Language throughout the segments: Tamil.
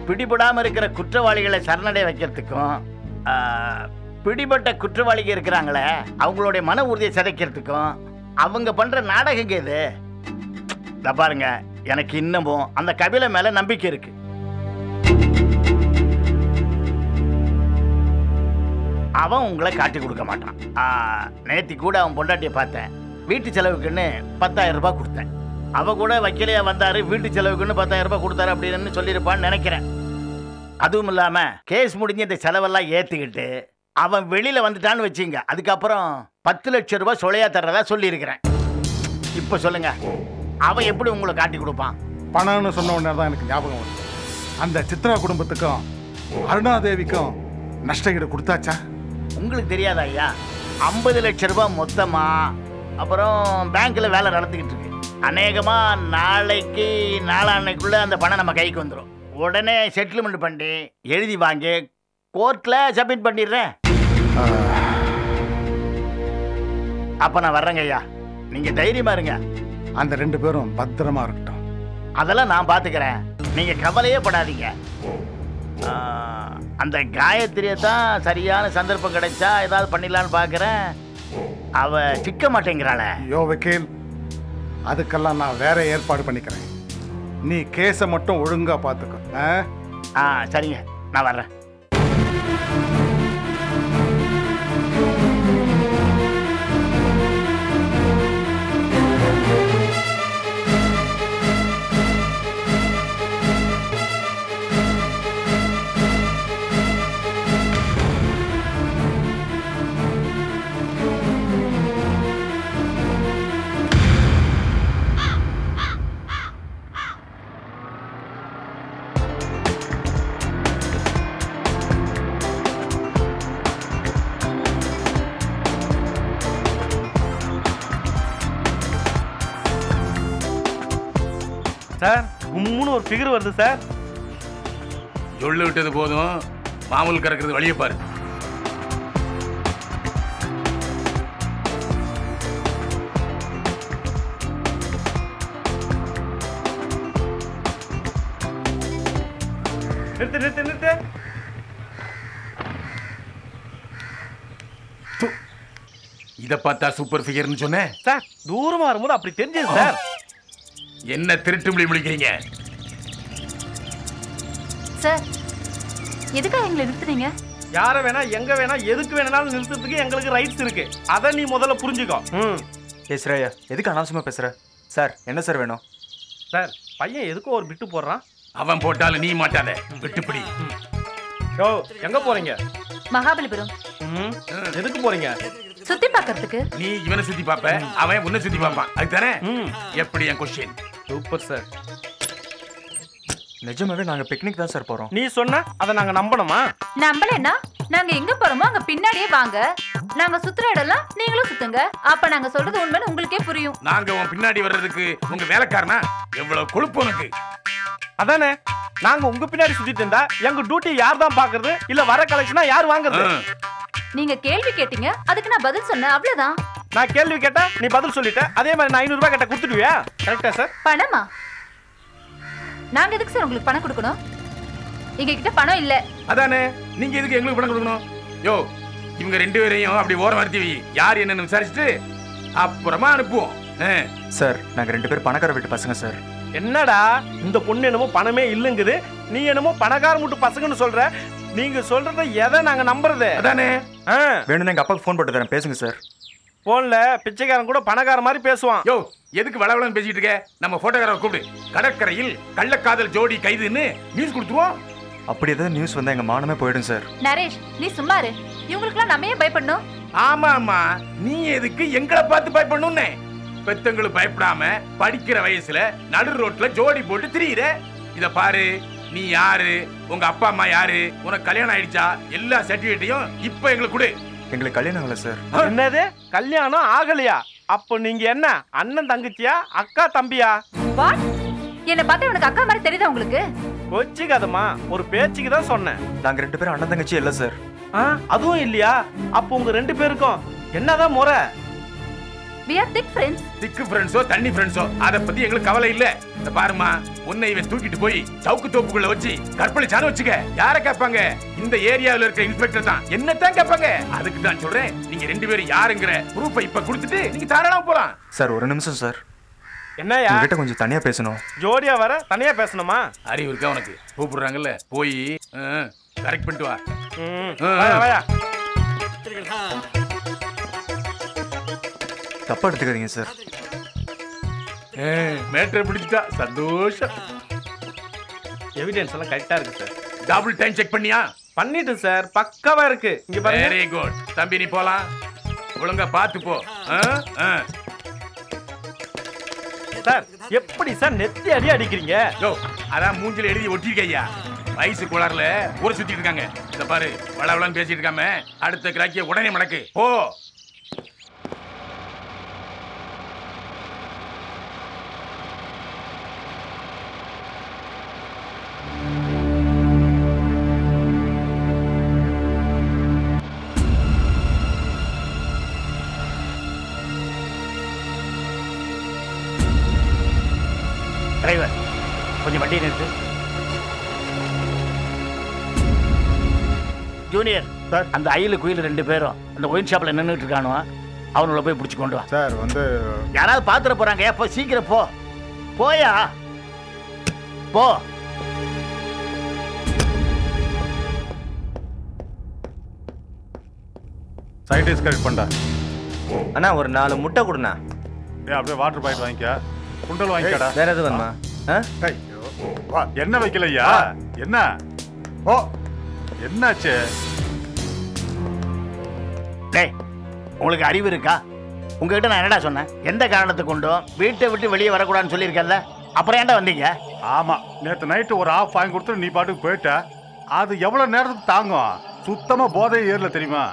பிடிபடாம இருக்கிற குற்றவாளிகளை சரணடைய வைக்கிறதுக்கும் பிடிபட்ட குற்றவாளிகள் இருக்கிறாங்களே அவங்களுடைய மன உறுதியை சிதைக்கிறதுக்கும் அவங்க பண்ற நாடகங்க இது. பாருங்க, எனக்கு இன்னமும் அந்த கபில மேல நம்பிக்கை இருக்கு. அவன் உங்களை காட்டி கொடுக்க மாட்டான். நேத்தி கூட அவன் பொண்டாட்டியை பார்த்தேன். வீட்டு செலவுக்குன்னு 10,000 ரூபாய் கொடுத்தேன். அவ கூட வக்கீலையா வந்தாரு, வீட்டு செலவுக்குன்னு 10,000 ரூபாய் கொடுத்தாரு அப்படின்னு சொல்லியிருப்பான்னு நினைக்கிறேன். அதுவும் இல்லாம கேஸ் முடிஞ்சு இந்த செலவெல்லாம் ஏத்துக்கிட்டு அவன் வெளியில வந்துட்டான்னு வச்சுங்க, அதுக்கப்புறம் 10 லட்சம் ரூபாய் சொலையா தர்றதா சொல்லியிருக்கிறேன். இப்ப சொல்லுங்க, அவன் எப்படி உங்களை காட்டி கொடுப்பான்? பணம்னு சொன்ன உடனே தான் எனக்கு ஞாபகம் வருது. அந்த சித்ரா குடும்பத்துக்கும் அருணாதேவிக்கும் நஷ்டஈடு கொடுத்தாச்சா? உங்களுக்கு தெரியாதா ஐயா? 50 லட்சம் ரூபாய் மொத்தமா. அப்புறம் பேங்க்ல வேலை நடந்துகிட்டு இருக்கு. அநேகமா நாளைக்கு நாளான்னைக்குள்ள அந்த பணம் நம்ம கைக்கு வந்துடும். உடனே செட்டில்மெண்ட் பண்ணி எழுதி வாங்கி கோர்ட்ல சப்மிட் பண்ணிடுறேன். அப்ப நான் வர்றேங்க ஐயா, நீங்க தைரியமா இருங்க. அந்த 2 பேரும் பத்திரமா இருக்கட்டும். அதெல்லாம் நான் பாத்துக்கிறேன், நீங்க கவலையே படாதீங்க. அந்த காயத்ரியை தான் சரியான சந்தர்ப்பம் கிடைச்சா ஏதாவது பண்ணிடலான்னு பார்க்குறேன். அவ சிக்க மாட்டேங்கிறாளே. யோ வக்கீல், அதுக்கெல்லாம் நான் வேற ஏற்பாடு பண்ணிக்கிறேன். நீ கேஸை மட்டும் ஒழுங்கா பார்த்துக்கோ. சரிங்க, நான் வர்றேன். சார், கும்முன்னு ஒரு ஃபிகர் வருது சார். சொல்லு விட்டது போதும், மாமூல் கறக்கிறது வழியை பாரு. நிறுத்து நிறுத்து நிறுத்து. இதை பார்த்தா சூப்பர் ஃபிகர்னு சொன்னேன் சார். தூரமா வரும்போது அப்படி தெரிஞ்சது சார். என்ன திருட்டு மொழி முடிக்கிறீங்க சார்? எதுக்காக எங்களை நிறுத்துறீங்க? யாரை வேணா எங்க வேணா எதுக்கு வேணாலும் நிறுத்துறதுக்கு எங்களுக்கு ரைட்ஸ் இருக்கு. அதை நீ முதல்ல புரிஞ்சுக்கோ. ஸ்ரேயா, எதுக்கு அனாவசியமா பேசுற? சார், என்ன சார் வேணும்? சார், பையன் எதுக்கும் ஒரு பிட்டு போடுறான். அவன் போட்டாலும் நீ மாட்டாத, விட்டுப்பிடி. யோ, எங்க போறீங்க? மகாபலிபுரம். எதுக்கு போறீங்க? சுத்தி பார்க்கிறதுக்கு. நீ இவனை சுத்தி பாப்ப, அவன் உன்னை சுத்தி பாப்பான். அதுதானே? எப்படி என் கொஸ்டின்? Super sir. நிஜமாவே நாங்க பிக்னிக் தான் சார் போறோம். நீ சொன்னா அதை நாங்க நம்பணுமா? நம்பலன்னா நாங்க எங்க போறோமோ அங்க பின்னாடியே வாங்க. நாங்க சுத்துற இடம்லாம் நீங்களும் சுத்துங்க. அப்ப நாங்க சொல்றது உண்மைன்னு உங்களுக்கே புரியும். நாங்க உன் பின்னாடி வர்றதுக்கு உங்க வேலைக்காரனா? எவ்வளவு கொழுப்பு உனக்கு! அதானே, நாங்க உங்க பின்னாடி சுத்திட்டு இருந்தா எங்க டியூட்டி யார் தான் பாக்குறது? இல்ல வர கலெக்ஷனா யார் வாங்குறது? நீங்க கேள்வி கேட்டீங்க, அதுக்கு நான் பதில் சொன்னேன், அவ்வளவுதான். நான் கேள்வி கேட்டா நீ பதில் சொல்லிட்ட. அதே மாதிரி நான் 500 ரூபாய் கேட்ட கொடுத்துடுவியா? கரெக்டா சார்? பணமா? நாங்க எதுக்கு சார் உங்களுக்கு பணம் கொடுக்கணும்? எங்க கிட்ட பணம் இல்ல. அதானே, நீங்க எதுக்கு எங்களுக்கு பணம் கொடுக்கணும்? யோ, இவங்க 2 பேரையும் அப்படி ஓரம் வரத்தி யார் என்னன்னு விசாரிச்சுட்டு அப்புறமா அனுப்புவோம். சார், நாங்க 2 பேர் பணக்கார வீட்டு பசங்க சார். என்னடா இந்த பொண்ணு என்னமோ பணமே இல்லங்குது, நீ என்னமோ பணக்கார மூட்டு பசங்கன்னு சொல்ற. நீங்க சொல்றத எதை நாங்க நம்புறது? அதானே. வேணும்னா எங்க அப்பாவுக்கு ஃபோன் போட்டு தரேன், பேசுங்க சார். போன்ல பிச்சைக்காரன் கூட பணக்கார மாதிரி பேசுவான். யோ, எதுக்கு வளவளன்னு பேசிட்டு இருக்க? நம்ம போட்டோகிராஃபர் கூப்பிடு. கடற்கரையில் கள்ளக்காதல் ஜோடி கைதுன்னு நியூஸ் கொடுத்துருவோம். அப்படி ஏதாவது நியூஸ் வந்தா எங்க மானமே போயிடும் சார். நரேஷ், நீ சும்மா இரு. இவங்களுக்குலாம் நம்ம ஏன் பயப்படணும்? ஆமா ஆமா, நீ எதுக்கு எங்களை பார்த்து பயப்படணும்னு? பெத்தங்களுக்கு பயப்படாம படிக்கிற வயசுல நடு ரோட்ல ஜோடி போட்டு திரியிற. இத பாரு, நீ யாரு, உங்க அப்பா அம்மா யாரு, உனக்கு கல்யாணம் ஆயிடுச்சா, எல்லா சர்டிபிகேட்டையும் இப்ப எங்களுக்கு கொடு. எங்களுக்கு கல்யாணம் ஆகல சார். என்னது கல்யாணம் ஆகலையா? அப்போ நீங்க என்ன அண்ணன் தங்கச்சியா, அக்கா தம்பியா? வாட்? என்ன பார்த்தா உனக்கு அக்கா மாதிரி தெரியுதா உங்களுக்கு? கொச்சிக்காதம்மா, ஒரு பேச்சுக்கு தான் சொன்னேன். நாங்க 2 பேரும் அண்ணன் தங்கச்சி இல்ல சார். அதுவும் இல்லையா? அப்போ உங்க 2 பேருக்கும் என்னதான் முறை? we are thick friends. திக்கு ஃப்ரெண்ட்ஸோ தண்ணி ஃப்ரெண்ட்ஸோ அத பத்தி எங்களுக்கு கவலை இல்ல. இந்த பாருமா, உன்னை இவன் தூக்கிட்டு போய் சவுக்கு தோப்புக்குள்ள வச்சு கற்பழிச்சான்னு வச்சுக்க. யார கேட்பாங்க? இந்த ஏரியாவில் இருக்க இன்ஸ்பெக்டர் தான். என்னத்தான் கேட்பாங்க? அதுக்கு தான் சொல்றேன், நீங்க 2 பேரும் யாருங்கிற ப்ரூஃபை இப்ப கொடுத்துட்டு நீங்க தாராளமா போலாம். சார் ஒரு நிமிஷம் சார், என்னயா உங்ககிட்ட கொஞ்சம் தனியா பேசணும். ஜோடியா வர தனியா பேசணுமா? அறிவு இருக்கா உனக்கு? கூப்பிடுறாங்கல்ல, போய் கரெக்ட் பண்ணிட்டு வா. வாயா வாயா. தப்பா எடுத்துக்காதீங்க சார். மேட்டரை பிடிச்சிட்டா சந்தோஷம். எவிடன்ஸ் எல்லாம் கரெக்டா இருக்கு சார். டபுள் டைம் செக் பண்ணியா? பண்ணிட்டு சார், பக்காவா இருக்கு. இங்க பாருங்க. வெரி குட் தம்பி, நீ போலாம். ஒழுங்கா பார்த்து போ. சார் எப்படி சார் நெத்தி அடி அடிக்கிறீங்க? யோ, அதான் மூஞ்சில எழுதி ஒட்டிருக்கையா. வயசு கோளாறுல ஊரை சுத்திட்டு இருக்காங்க. இத பாரு, வளவளன்னு பேசிட்டு இருக்காம அடுத்த கிராக்கிய உடனே மடக்கு. போ. டிரைவர், கொஞ்சம் வண்டியை நிறுத்து. Junior sir. அந்த அயிலு குயில் 2 பேரும் அந்த ஒயின் ஷாப்ல நின்றுட்டு இருக்கானோ, அவங்கள போய் பிடிச்சி கொண்டு வா. சார் யாராவது பாத்துற போறாங்க. போ, சீக்கிரம் போ. போயா, போ. சைடிஸ் கரெக்ட் பண்ணா. அண்ணா ஒரு 4 முட்டை கொடுண்ணா. அப்படியே வாட்டர் பாக்கெட் வாங்கிக்க. குண்டல் வாங்கிக்கடா. வேற எது வேணுமா? என்ன வைக்கலையா? என்ன? ஓ, என்னாச்சு? டேய், உங்களுக்கு அறிவு இருக்கா? உங்ககிட்ட நான் என்னடா சொன்னேன்? எந்த காரணத்தை கொண்டும் வீட்டை விட்டு வெளியே வரக்கூடாதுன்னு சொல்லியிருக்கல. அப்புறம் ஏன்டா வந்தீங்க? ஆமா, நேற்று நைட்டு ஒரு ஆஃப் வாங்கி கொடுத்து நீ பாட்டுக்கு போயிட்ட. அது எவ்வளவு நேரத்துக்கு தாங்கும்? சுத்தமா போதை ஏறல தெரியுமா?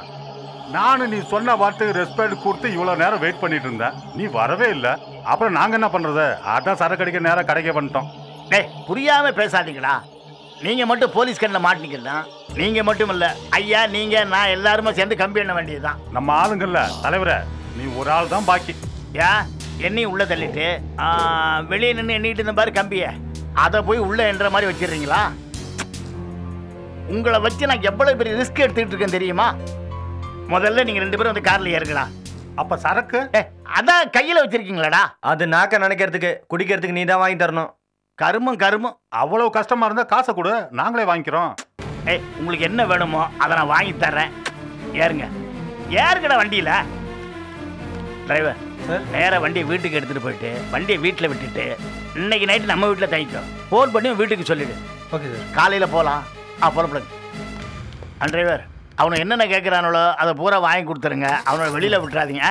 நானும் நீ சொன்ன வார்த்தைக்கு ரெஸ்பெக்ட் கொடுத்து இவ்வளவு நேரம் வெயிட் பண்ணிட்டு இருந்தேன். நீ வரவே இல்லை. அப்புறம் நாங்க என்ன பண்றது? அதான் சரக்கு அடிக்க நேரம் கடைக்க வந்துட்டோம். டேய், புரியாம பேசாதீங்களா? நீங்க மட்டும் போலீஸ் கண்ணில் மாட்டினீங்கன்னா நீங்க மட்டும் இல்ல, ஐயா நீங்க நான் எல்லாருமே சேர்ந்து கம்பி எண்ண வேண்டியதுதான். நம்ம ஆளுங்கல்ல தலைவரே, நீ ஒரு ஆள் தான் பாக்கி. என்னையும் உள்ள தள்ளிட்டு வெளியே நின்று எண்ணிட்டு இருந்த மாதிரி கம்பிய அதை போய் உள்ள என்ற மாதிரி வச்சிடுறீங்களா? உங்களை வச்சு நான் எவ்வளவு பெரிய ரிஸ்க் எடுத்துக்கிட்டு இருக்கேன் தெரியுமா? முதல்ல நீங்க 2 பேரும் வந்து கார்ல ஏறுங்களா. அப்ப சரக்கு அதான் கையில வச்சிருக்கீங்களாடா? அது நாக்க நினைக்கிறதுக்கு குடிக்கிறதுக்கு நீ தான் வாங்கி தரணும். கருமம். அவ்வளவு கஷ்டமா இருந்தா காசை கொடு, நாங்களே வாங்கிக்கிறோம். உங்களுக்கு என்ன வேணுமோ அதை நான் வாங்கி தர்றேன். ஏறுங்கடா வண்டியில. டிரைவர், நேர வண்டியை வீட்டுக்கு எடுத்துட்டு போயிட்டு வண்டியை வீட்டில் விட்டுட்டு இன்னைக்கு நைட்டு நம்ம வீட்டில் தங்கிக்கோ. ஃபோன் பண்ணி வீட்டுக்கு சொல்லிடு. Okay sir. காலையில போகலாம். புறப்படுங்க. டிரைவர், அவனை என்னென்ன கேட்குறானோ அதை பூரா வாங்கி கொடுத்துருங்க. அவனோட வெளியில விட்டுறாதீங்க.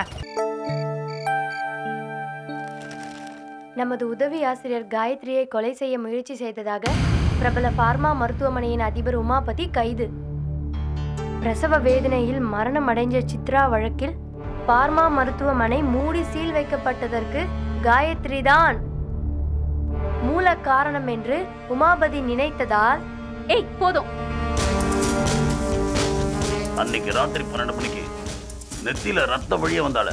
நமது உதவி ஆசிரியர் காயத்ரியை கொலை செய்ய முயற்சி செய்ததாக பிரபல பார்மா மருத்துவமனையின் அதிபர் உமாபதி கைது. பிரசவ வேதனையில் மரணம் அடைஞ்ச சித்ரா வழக்கில் பார்மா மருத்துவமனை மூடி சீல் வைக்கப்பட்டதற்கு காயத்ரி தான் மூல காரணம் என்று உமாபதி நினைத்ததால் போதும். அன்னைக்கு ராத்திரி 12 மணிக்கு நெத்தியில ரத்த வழியே வந்தால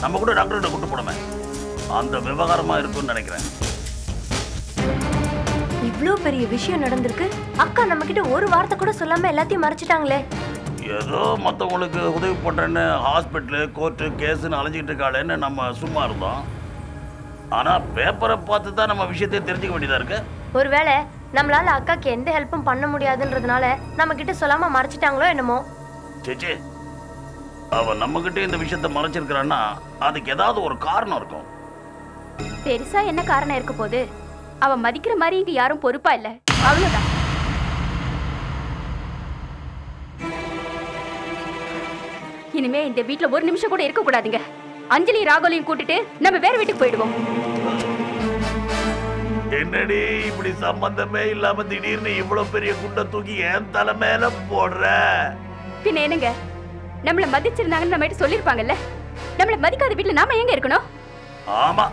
நம்ம கூட டாக்டர்கிட்ட கூட்டு போனோமே, அந்த விவகாரமா இருக்கும்னு நினைக்கிறேன். இவ்ளோ பெரிய விஷயம் நடந்திருக்கு, அக்கா நம்ம கிட்ட ஒரு வார்த்தை கூட சொல்லாம எல்லாத்தையும் மறைச்சிட்டாங்களே. ஏதோ மற்றவங்களுக்கு உதவி பண்றேன்னு ஹாஸ்பிட்டலு கோர்ட்டு கேஸுன்னு அலைஞ்சிட்டு இருக்காளேன்னு நம்ம சும்மா இருந்தோம். ஆனா பேப்பரை பார்த்து தான் நம்ம விஷயத்தையே தெரிஞ்சுக்க வேண்டியதா இருக்கு. ஒருவேளை நம்மளால அக்காக்கு எந்த ஹெல்ப்பும் பண்ண முடியாதுன்றதுனால நம்ம கிட்ட சொல்லாம மறைச்சிட்டாங்களோ என்னமோ. சேச்சே, அவ நம்ம கிட்ட இந்த விஷயத்த மறைச்சிருக்கிறான்னா அதுக்கு ஏதாவது ஒரு காரணம் இருக்கும். பெருசா என்ன காரணம் இருக்க போது? அவ மதிக்கிற மாதிரி இங்க யாரும் பொறுப்பா இல்ல, அவ்வளவுதான். இனிமே இந்த வீட்ல ஒரு நிமிஷம் கூட இருக்க கூடாதுங்க. அஞ்சலி ராகோலையும் கூட்டிட்டு நம்ம வேற வீட்டுக்கு போயிடுவோம். என்னடி இப்படி சம்பந்தமே இல்லாம திடீர்னு இவ்வளவு பெரிய குண்டை தூக்கி என் தலை மேல போடுற? பின்ன என்னங்க, நம்மள மதிச்சிருந்தாங்கன்னு நம்ம சொல்லிருப்பாங்கல்ல. நம்மள மதிக்காத வீட்டுல நாம எங்க இருக்கணும்? ஆமா,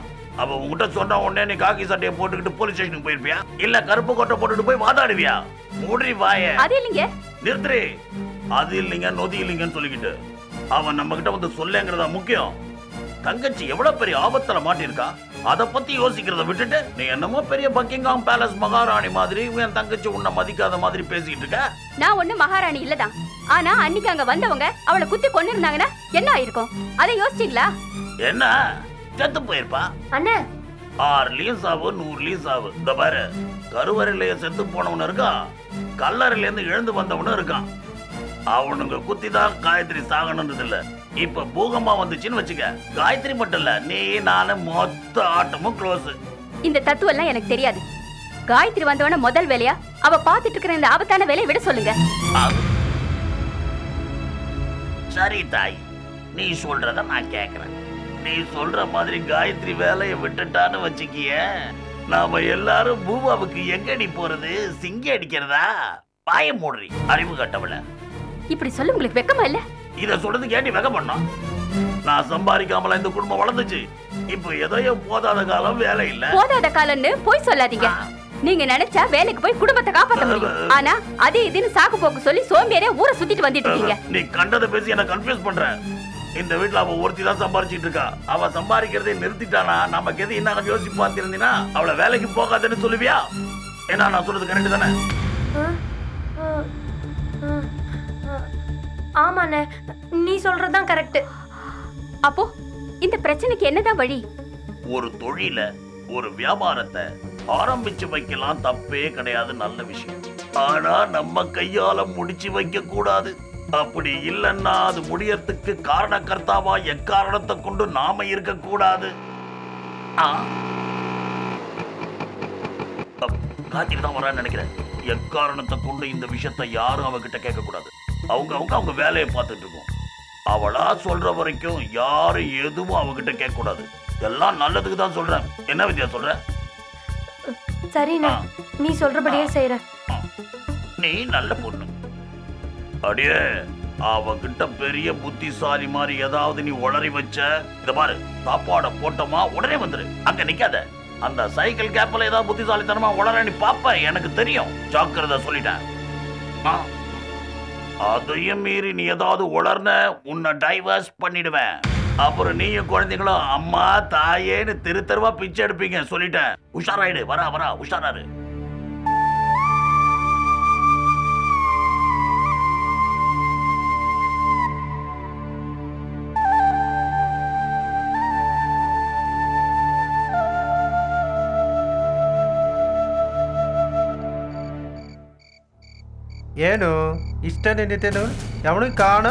அவ உங்ககிட்ட சொன்ன உடனே நீ காக்கி சட்டையை போட்டுக்கிட்டு போலீஸ் ஸ்டேஷனுக்கு போயிருப்பியா? இல்ல கருப்பு கொட்டை போட்டுட்டு போய் வாதாடுவியா? மூடி வாய. அது இல்லைங்க. நிறுத்துறே. அது இல்லைங்க நொதி இல்லைங்கன்னு சொல்லிக்கிட்டு அவன் நம்ம கிட்ட வந்து சொல்லுங்கிறதா முக்கியம். தங்கச்சி எவ்வளவு பெரிய ஆபத்துல மாட்டிருக்கா அத பத்தி யோசிக்கிறத விட்டுட்டு நீ என்னமோ பெரிய பக்கிங்ஹாம் பேலஸ் மகாராணி மாதிரி என் தங்கச்சி உன்னை மதிக்காத மாதிரி பேசிட்டு இருக்க. நான் ஒண்ணு மகாராணி இல்லதான். ஆனா அன்னைக்கு அங்க வந்தவங்க அவளை குத்தி கொண்டு இருந்தாங்கன்னா என்ன ஆயிருக்கும் அதை யோசிச்சீங்களா? என்ன செத்து போயிருப்பா அண்ணே. 6 சாவு 100 சாவு. இந்த பாரு, கருவறையிலேயே செத்து போனவனு இருக்கான், கல்லறையில இருந்து எழுந்து வந்தவனும் இருக்கான். அவனுங்க குத்தி தான் காயத்ரி சாகணும்ன்றது இல்ல. இப்ப பூகம்பம் வந்துச்சுன்னு வச்சுக்க, காயத்ரி மட்டும் இல்ல, நீ நானும் மொத்த ஆட்டமும் க்ளோஸ். இந்த தத்துவம் எல்லாம் எனக்கு தெரியாது. காயத்ரி வந்தவன முதல் வேலையா அவ பாத்துட்டு இருக்கிற இந்த ஆபத்தான வேலையை விட சொல்லுங்க. சரி தாய், நீ சொல்றத நான் கேக்குறேன். நீ சொல்ற மாதிரி காயத்ரி வேலையை விட்டுட்டான்னு வச்சுக்கிய, நாம எல்லாரும் பூபாவுக்கு எங்கடி போறது? சிங்க அடிக்கிறதா? பாய மூடுறி அறிவு கட்டவள. இப்படி சொல்ல உங்களுக்கு வெக்கமா இல்ல? இத சொல்றது கேட்டி வெக்க பண்ணோம். நான் சம்பாதிக்காமல இந்த குடும்பம் வளர்ந்துச்சு. இப்ப எதையோ போதாத காலம் வேலை இல்ல. போதாத காலம்னு போய் சொல்லாதீங்க. நீங்க நினைச்சா வேலைக்கு போய் குடும்பத்தை காப்பாற்ற முடியும். ஆனா அதே இதுன்னு சாக்கு போக்கு சொல்லி சோம்பேறியா ஊரை சுத்திட்டு வந்துட்டு இருக்கீங்க. நீ கண்டதை பேசி என்ன கன்ஃபியூஸ் பண்ற. இந்த வீட்டுல அவ ஒருத்தி தான் சம்பாரிச்சிட்டு இருக்கா. அவ சம்பாதிக்கிறதை நிறுத்திட்டானா நமக்கு எது என்ன யோசிப்பான் தெரிஞ்சினா அவளை வேலைக்கு போகாதுன்னு சொல்லுவியா? ஏன்னா நான் சொல்றது கரெக்ட் தானே? ஆமாண்ணே, நீ சொல்றதுதான் கரெக்ட். அப்போ இந்த பிரச்சனைக்கு என்னதான் வழி? ஒரு தொழில, ஒரு வியாபாரத்தை ஆரம்பிச்சு வைக்கலாம், தப்பே கிடையாது, நல்ல விஷயம். ஆனா நம்ம கையால முடிச்சு வைக்க கூடாது. அப்படி இல்லன்னா அது முடியறதுக்கு காரணக்கர்த்தாவா எக்காரணத்தை கொண்டு நாம இருக்க கூடாது. காத்திட்டு தான் வரான்னு நினைக்கிறேன். எக்காரணத்தை கொண்டு இந்த விஷயத்தை யாரும் அவகிட்ட கேட்க கூடாது. அவங்க வேலையை பார்த்துட்டு இருக்கோம். அவளா சொல்ற வரைக்கும் யாரும் எதுவும் அவகிட்ட கேட்க கூடாது. எல்லாம் நல்லதுக்கு தான் சொல்றேன். என்ன வித்யா சொல்ற? சரிண்ணா, நீ சொல்றபடியே செய்யறேன். நீ நல்ல பொண்ணு. அடியே, அவகிட்ட பெரிய புத்திசாலி மாதிரி ஏதாவது நீ உளறி வச்ச, இத பாரு, சாப்பாட போட்டோமா உடனே வந்துரு, அங்க நிக்காத. அந்த சைக்கிள் கேப்ல ஏதாவது புத்திசாலித்தனமா உளற நீ பாப்ப, எனக்கு தெரியும். ஜாக்கிரதை சொல்லிட்டேன். அதையும் மீறி நீ ஏதாவது உளர்ன, உன்னை டைவர்ஸ் பண்ணிடுவேன். அப்புறம் நீயும் குழந்தைங்களும் அம்மா தாயேன்னு தெரு தெருவா பிச்சை எடுப்பீங்க, சொல்லிட்டேன். உஷாராயிடு. வரா உஷாராரு. ಏನು ಇಷ್ಟ ನಿಂತೇನು ಅವನು ಕಾಣ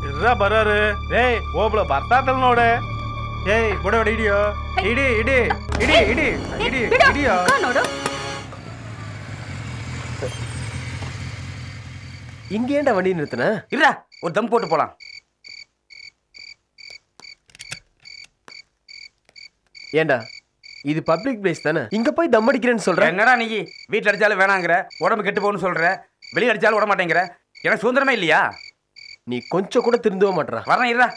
ಇರ್ರ ಬರೋರು. ಏಯ್ ಒಬ್ಳು ಬರ್ತಾತಲ್ ನೋಡೆ. ಏಯ್ ಬಡ ಹಿಡಿಯೋ, ಇಡಿ ಇಡಿ ಇಡಿ ಇಡಿ ಇಡಿ ಹಿಡಿಯೋ ನೋಡು. இங்க ஏன்டா வண்டி நிறுத்தின? இருடா, ஒரு தம் போட்டு போலாம். ஏண்டா இது பப்ளிக் பிளேஸ் தானே, இங்க போய் தம் அடிக்கிறேன்னு சொல்ற? என்னடா நீ வீட்டில் அடிச்சாலும் வேணாங்கிற, உடம்பு கெட்டு போகணும்னு சொல்ற, வெளியே அடிச்சாலும் விட மாட்டேங்கிற. எனக்கு சுதந்திரமே இல்லையா? நீ கொஞ்சம் கூட திருந்தவே மாட்டேற. வரேன் இருடா.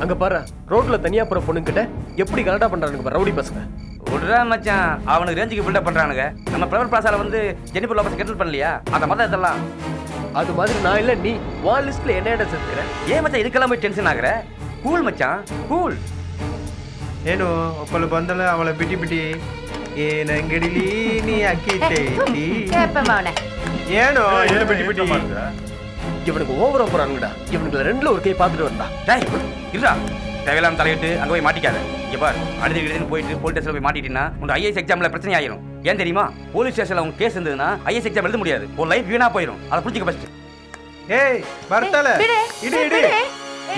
அங்க பாரு, ரோட்ல தனியா போற பொண்ணுகிட்ட எப்படி கலடா பண்றானுங்க ரவுடி பசங்க. விடுறா மச்சான், அவனுக்கு ரேஞ்சுக்கு பில்டப் பண்றானுங்க. நம்ம பிரைவேட் பிளாசால வந்து ஜெனிஃபர் லோபஸ் கெட்டில் பண்ணலையா, அந்த மாதிரி இதெல்லாம். அது மாதிரி நான் இல்ல, நீ வா லிஸ்ட்ல என்ன இடம் சேர்த்துக்கிற? ஏன் மச்சான் இதுக்கெல்லாம் போய் டென்ஷன் ஆகுற? கூல் மச்சான், கூல். ಏನು ಒಪ್ಪಲು ಬಂದಲ್ಲ ಅವಳ ಬಿಟಿ ಬಿಟಿ ಏನಂಗಡಿಲಿ ನೀ ಅಕ್ಕಿ ಏನೋ ಏನು ಬಿಟಿ ಬಿಟಿ. இவனுக்கு ஓவரா போறானுங்கடா. இவனுக்கு ரெண்டுல ஒரு கை பார்த்துட்டு வந்தா. டேய் இருடா, தேவையில்லாம தலையிட்டு அங்க போய் மாட்டிக்காத. இங்க பாரு, அழுது போயிட்டு போலீஸ் ஸ்டேஷன்ல போய் மாட்டிட்டீங்கன்னா உங்க ஐஏஎஸ் எக்ஸாம்ல பிரச்சனை ஆயிரும். ஏன் தெரியுமா? போலீஸ் ஸ்டேஷன்ல உங்க கேஸ் இருந்ததுன்னா ஐஏஎஸ் எக்ஸாம் எழுத முடியாது. ஒரு லைஃப் வீணா போயிடும். அதை புரிஞ்சுக்க ஃபர்ஸ்ட். ஏய் வரதல இடி இடி.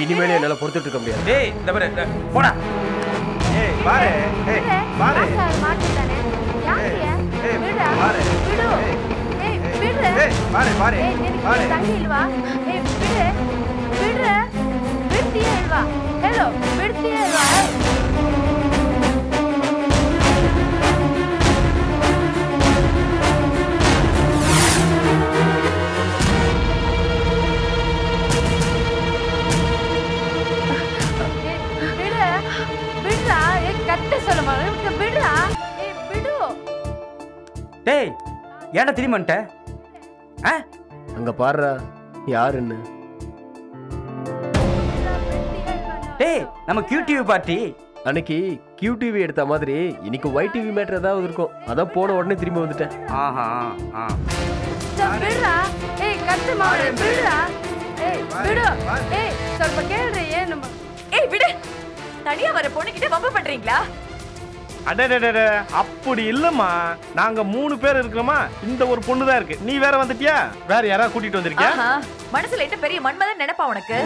இனிமேல் என்னால பொறுத்துட்டு இருக்க முடியாது. டேய் இந்த பாரு, போடா. ஏய் பாரு, ஏய் பாரு மாட்டிட்டானே. யாரியா? விடுடா. விடு. ஏய் விடு. ஏய் பாரு பாரு பாரு. தண்ணி இல்லவா? ஏய் விடு. விடு. விடுதியே இல்லவா? ஹலோ, விடுதியே இல்லவா? டேய் ஏன்டா திரும்பி வந்துட்ட? அங்க பாருடா யாருன்னு. டேய் நம்ம QTV பார்ட்டி அன்னைக்கு QTV எடுத்த மாதிரி இன்னைக்கு YTV மேட்டர் ஏதாவது இருக்கும். அதான் போன உடனே திரும்பி வந்துட்டேன். ஆஹா விடுறா. ஏய் கத்து மாடு விடுறா. ஏய் விடு. ஏய் ಸ್ವಲ್ಪ கேளுடா ஏன் நம்ம. ஏய் விடு. தனியா வர பொண்ணுகிட்ட வம்பு பண்றீங்களா? அடடடட அப்படி இல்லம்மா. நாங்க 3 பேர் இருக்கோமா, இந்த ஒரு பொண்ணு தான் இருக்கு. நீ வேற வந்துட்டியா? வேற யாரா கூட்டிட்டு வந்திருக்கியா? மனசுல என்ன பெரிய மன்மதன் நினைப்பா உனக்கு?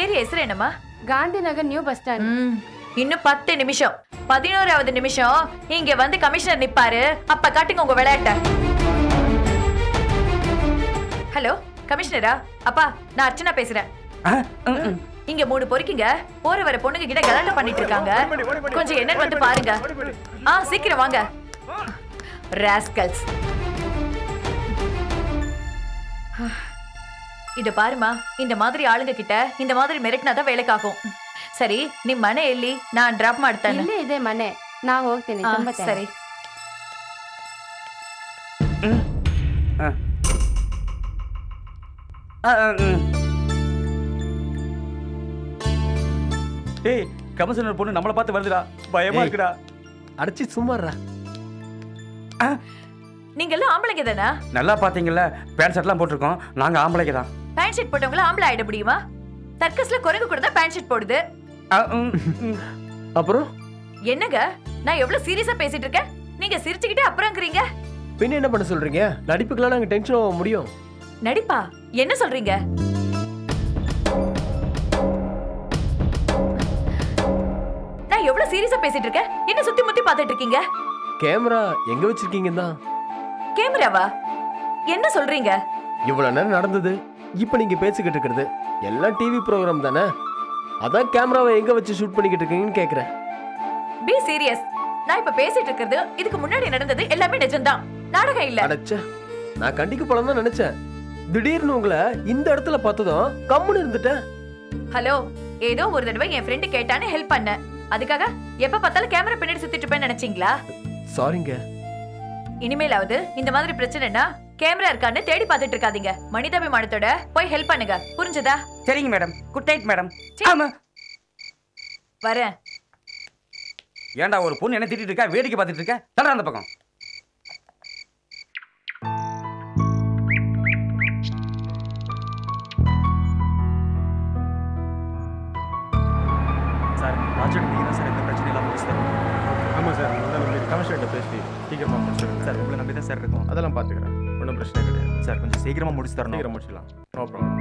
ஏரி எஸ்ரே என்னமா? Gandhi Nagar new bus stand. இன்னும் 10 நிமிஷம் 11வது நிமிஷம் இங்க வந்து கமிஷனர் நிப்பாரு. அப்ப காட்டுங்க உங்க விளையாட்ட. ஹலோ கமிஷனரா? அப்பா நான் அர்ச்சனா பேசுறேன். இங்க 3 பொறுக்கிங்க போற வர பொண்ணுங்க கிட்ட கலாட்டா பண்ணிட்டு இருக்காங்க. கொஞ்சம் என்ன வந்து பாருங்க. சீக்கிரம் வாங்க. ராஸ்கல்ஸ். இத பாருமா, இந்த மாதிரி ஆளுங்க கிட்ட இந்த மாதிரி மிரட்டினாதான் வேலைக்காகும். ಸರಿ ನಿಮ್ಮ ಮನೆ ಎಲ್ಲಿ? ನಾನು ಡ್ರಾಪ್ ಮಾಡ್ತೇನೆ. ಇಲ್ಲೇ ಇದೆ ಮನೆ, ನಾ ಹೋಗ್ತೀನಿ. ತುಂಬಾ ಸರಿ. டேய் கமிஷனர் பொண்ணு நம்மள பார்த்து வருதுடா, பயமா இருக்குடா. அடிச்சி சும்மாறா. நீங்க எல்லாம் ஆம்பளைங்க தானா? நல்லா பாத்தீங்கல்ல, பேண்ட் ஷர்ட்லாம் போட்டுருக்கோம். நாங்க ஆம்பளைங்க தான். பேண்ட் ஷர்ட் போட்டவங்கள ஆம்பளை ஆயிட முடியுமா? சர்க்கஸ்ல குரங்கு கூட தான் பேண்ட் ஷர்ட் போடுது. அப்புறம் என்னங்க, நான் எவ்வளவு சீரியஸா பேசிட்டு இருக்கேன், நீங்க சிரிச்சுக்கிட்டே அப்புறம்ங்கறீங்க. பின்ன என்ன பண்ண சொல்றீங்க? நடிப்புக்கெல்லாம் நாங்க டென்ஷன் ஆக முடியும். நடிப்பா? என்ன சொல்றீங்க? நான் எவ்வளவு சீரியஸா பேசிட்டு இருக்கேன், என்ன சுத்தி முத்தி பார்த்துட்டு இருக்கீங்க? கேமரா எங்க வச்சிருக்கீங்க தான்? கேமராவா? என்ன சொல்றீங்க? இவ்வளவு நேரம் நடந்தது, இப்ப நீங்க பேசிக்கிட்டு இருக்கிறது எல்லாம் டிவி ப்ரோகிராம் தானே. அதான் கேமராவை எங்க வச்சு ஷூட் பண்ணிக்கிட்டு இருக்கீங்கன்னு கேக்குறேன். Be serious. நான் இப்ப பேசிட்டு இருக்கிறது இதுக்கு முன்னாடி நடந்தது எல்லாமே நிஜம்தான், நாடகம் இல்ல. அடச்சே, நான் கண்டிக்க போலாம் தான் நினைச்சேன். திடீர்னு உங்களை இந்த இடத்துல பார்த்ததும் கம்முன்னு இருந்துட்டேன். ஹலோ, ஏதோ ஒரு தடவை என் ஃப்ரெண்ட் கேட்டானே ஹெல்ப் பண்ண, அதுக்காக எப்ப பார்த்தாலும் கேமரா பின்னாடி சுத்திட்டு இருப்பேன்னு நினைச்சீங்களா? சாரிங்க. இனிமேலாவது இந்த மாதிரி பிரச்சனைனா கேமரா இருக்கான்னு தேடி பார்த்துட்டு இருக்காதீங்க. மனிதாபிமானத்தோட போய் ஹெல்ப் பண்ணுங்க, புரிஞ்சதா? சரிங்க மேடம். Good night madam. ஆமா வரேன். ஏன்டா ஒரு பொண்ணு என்ன திட்டிட்டு இருக்கா, வேடிக்கை பார்த்துட்டு இருக்க? தடா அந்த பக்கம். சார் ப்ராஜெக்ட் நீங்க தான் சார் எந்த பிரச்சனை இல்லாமல் முடிச்சு தரணும். ஆமாம் சார், முதல்ல கமிஷன்கிட்ட பேசி சீக்கிரமாக முடிச்சிடுங்க சார். உங்களை நம்பி தான் சார் இருக்கும். அதெல்லாம் பார்த்துக்கிறேன், ஒன்றும் பிரச்சனை கிடையாது சார். கொஞ்சம் சீக்கிரமாக முடிச்சு தரணும். சீக்கிரம் முடிச்சிடலாம், நோ ப்ராப்ளம்.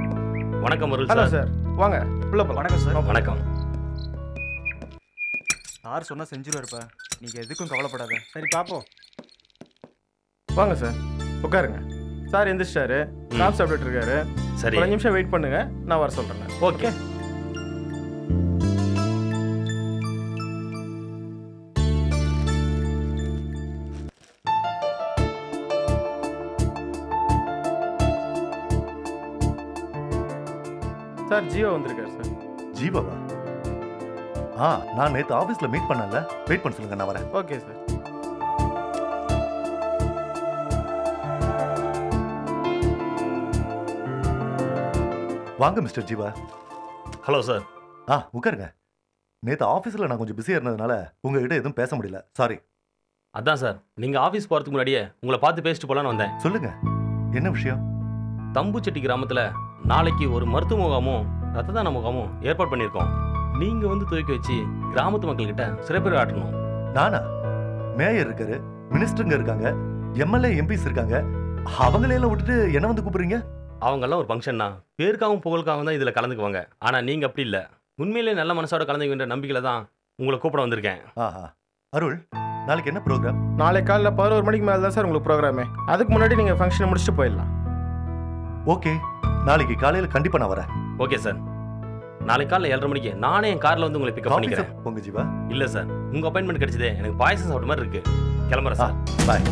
வணக்கம் முருகன் ஹலோ சார். சார், வாங்க உள்ள போகலாம். வணக்கம் சார். வணக்கம். சார் சொன்னா செஞ்சிருவாருப்பா, நீங்க எதுக்கும் கவலைப்படாத. சரி பார்ப்போம். வாங்க சார், உட்காருங்க. சார் எந்திரிச்சிட்டாரு, காஃபி சாப்பிட்டுட்டு இருக்காரு. சரி, ஒரு நிமிஷம் வெயிட் பண்ணுங்க, நான் வர சொல்றேன். ஓகே. சார் ஜியோ வந்திருக்காரு சார். ஜீவாவா? நான் நேற்று ஆஃபீஸில் மீட் பண்ணல. வெயிட் பண்ண சொல்லுங்க, நான் வரேன். Okay sir. வாங்க மிஸ்டர் ஜீவா. Hello sir. உட்காருங்க. நேற்று ஆஃபீஸில் நான் கொஞ்சம் பிஸியாக இருந்ததுனால உங்ககிட்ட எதுவும் பேச முடியல, சாரி. அதான் சார், நீங்கள் ஆஃபீஸ் போகிறதுக்கு முன்னாடியே உங்களை பார்த்து பேசிட்டு போகலான்னு வந்தேன். சொல்லுங்க, என்ன விஷயம்? தம்புச்செட்டி கிராமத்தில் நாளைக்கு ஒரு மருத்துவ முகாமும் ரத்த தான முகாமும் ஏற்பாடு பண்ணியிருக்கோம். நீங்கள் வந்து துவக்கி வச்சு கிராமத்து மக்கள்கிட்ட சிறப்பு ஆட்டணும். நானா? மேயர் இருக்காரு, மினிஸ்டருங்க இருக்காங்க, எம்எல்ஏ எம்பிஸ் இருக்காங்க, அவங்களையெல்லாம் விட்டுட்டு என்ன வந்து கூப்பிடுறீங்க? அவங்கெல்லாம் ஒரு ஃபங்க்ஷன்னா பேருக்காகவும் புகழுக்காகவும் தான் இதில் கலந்துக்குவாங்க. ஆனால் நீங்கள் அப்படி இல்லை, உண்மையிலே நல்ல மனசோட கலந்துக்கின்ற நம்பிக்கையில் தான் உங்களை கூப்பிட வந்திருக்கேன். அருள், நாளைக்கு என்ன ப்ரோக்ராம்? நாளை காலைல 11 மணிக்கு மேலே தான் சார் உங்களுக்கு ப்ரோக்ராமே. அதுக்கு முன்னாடி நீங்கள் ஃபங்க்ஷனை முடிச்சுட்டு போயிடலாம். ஓகே, நாளைக்கு காலையில் கண்டிப்பாக நான் வரேன். Okay sir. நாளைக்கு காலையில் 7:30 மணிக்கு நானே என் காரில் வந்து உங்களை பிக்கப் பண்ணிக்கிறேன். உங்க ஜீவா? இல்லை சார், உங்கள் அப்பாயின்மெண்ட் கிடைச்சதே எனக்கு பாயசம் சாப்பிட்ட மாதிரி இருக்கு. கிளம்புறேன் சார். பாய்.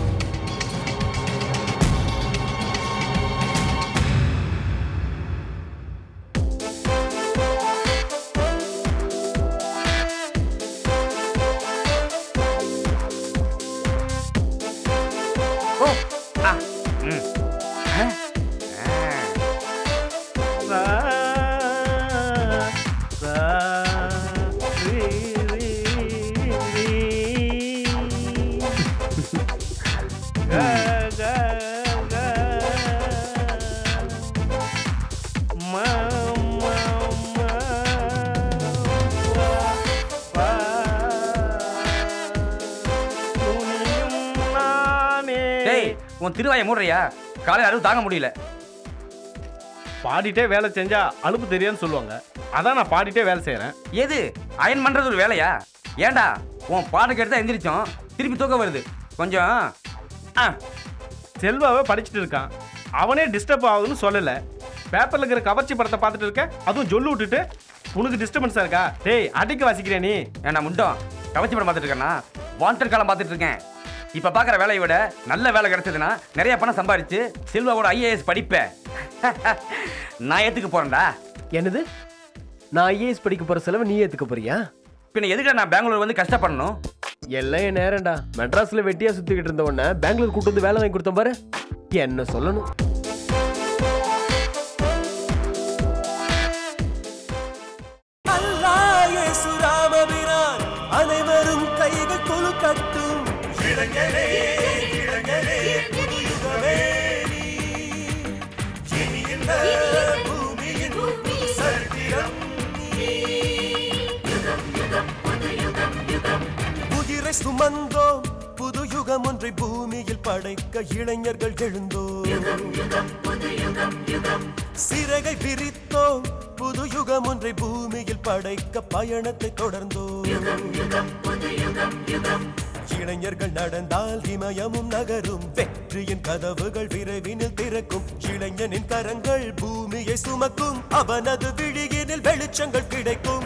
உன் திருவாயை மூடுறியா? காலையில் அழுவு தாங்க முடியல. பாடிட்டே வேலை செஞ்சா அலுப்பு தெரியாதுன்னு சொல்லுவாங்க. அதான் நான் பாடிட்டே வேலை செய்யறேன். எது அயன் பண்றது ஒரு வேலையா? ஏண்டா உன் பாட்டு கேட்டு தான் எந்திரிச்சோம், திருப்பி தூக்கம் வருது. கொஞ்சம் செல்வாவே படிச்சுட்டு இருக்கான், அவனே டிஸ்டர்ப் ஆகுதுன்னு சொல்லல. பேப்பர்ல இருக்கிற கவர்ச்சி படத்தை பார்த்துட்டு இருக்க, அதுவும் சொல்லு விட்டுட்டு உனக்கு டிஸ்டர்பன்ஸா இருக்கா? டேய் அடிக்க வாசிக்கிறேன் நீ. ஏண்டா முண்டோம், கவர்ச்சி படம் பார்த்துட்டு இருக்கேன்னா வாண்டட் காலம் பார்த்துட்டு இருக்கேன். இப்ப பாக்குற வேலையை விட நல்ல வேலை கிடைச்சதுன்னா நிறைய பணம் சம்பாரிச்சு செல்வாவோட ஐஏஎஸ் படிப்பேன். நான் ஏத்துக்க போறேன்டா. என்னது? நான் ஐஏஎஸ் படிக்க போற செலவு நீ ஏத்துக்க போறியா? பின்ன எதுக்கு நான் பெங்களூர் வந்து கஷ்டப்படணும்? எல்லாம் என் நேரம்டா. மெட்ராஸ்ல வெட்டியா சுத்திக்கிட்டு இருந்த உடனே பெங்களூர் கூட்டு வந்து வேலை வாங்கி கொடுத்தேன் பாரு. என்ன சொல்லணும்? அனைவரும் கைகள் கொலுக்கட்டும். இளைஞரே இளைஞரே புதுயுகமே நீ. இனி இந்த பூமியின் சரித்திரம் நீ. யுகம் யுகம் புது யுகம் யுகம். உயிரை சுமந்தோம், புது யுகம் ஒன்றை பூமியில் படைக்க இளைஞர்கள் எழுந்தோம். யுகம் யுகம் புது யுகம் யுகம். சிறகை விரித்தோம், புது யுகம் ஒன்றை பூமியில் படைக்க பயணத்தை தொடர்ந்தோம். யுகம் யுகம் புது யுகம் யுகம். இளைஞர்கள் நடந்தால் இமயமும் நகரும், வெற்றியின் கதவுகள் விரைவினில் திறக்கும். இளைஞனின் கரங்கள் பூமியை சுமக்கும், அவனது விழியினில் வெளிச்சங்கள் கிடைக்கும்.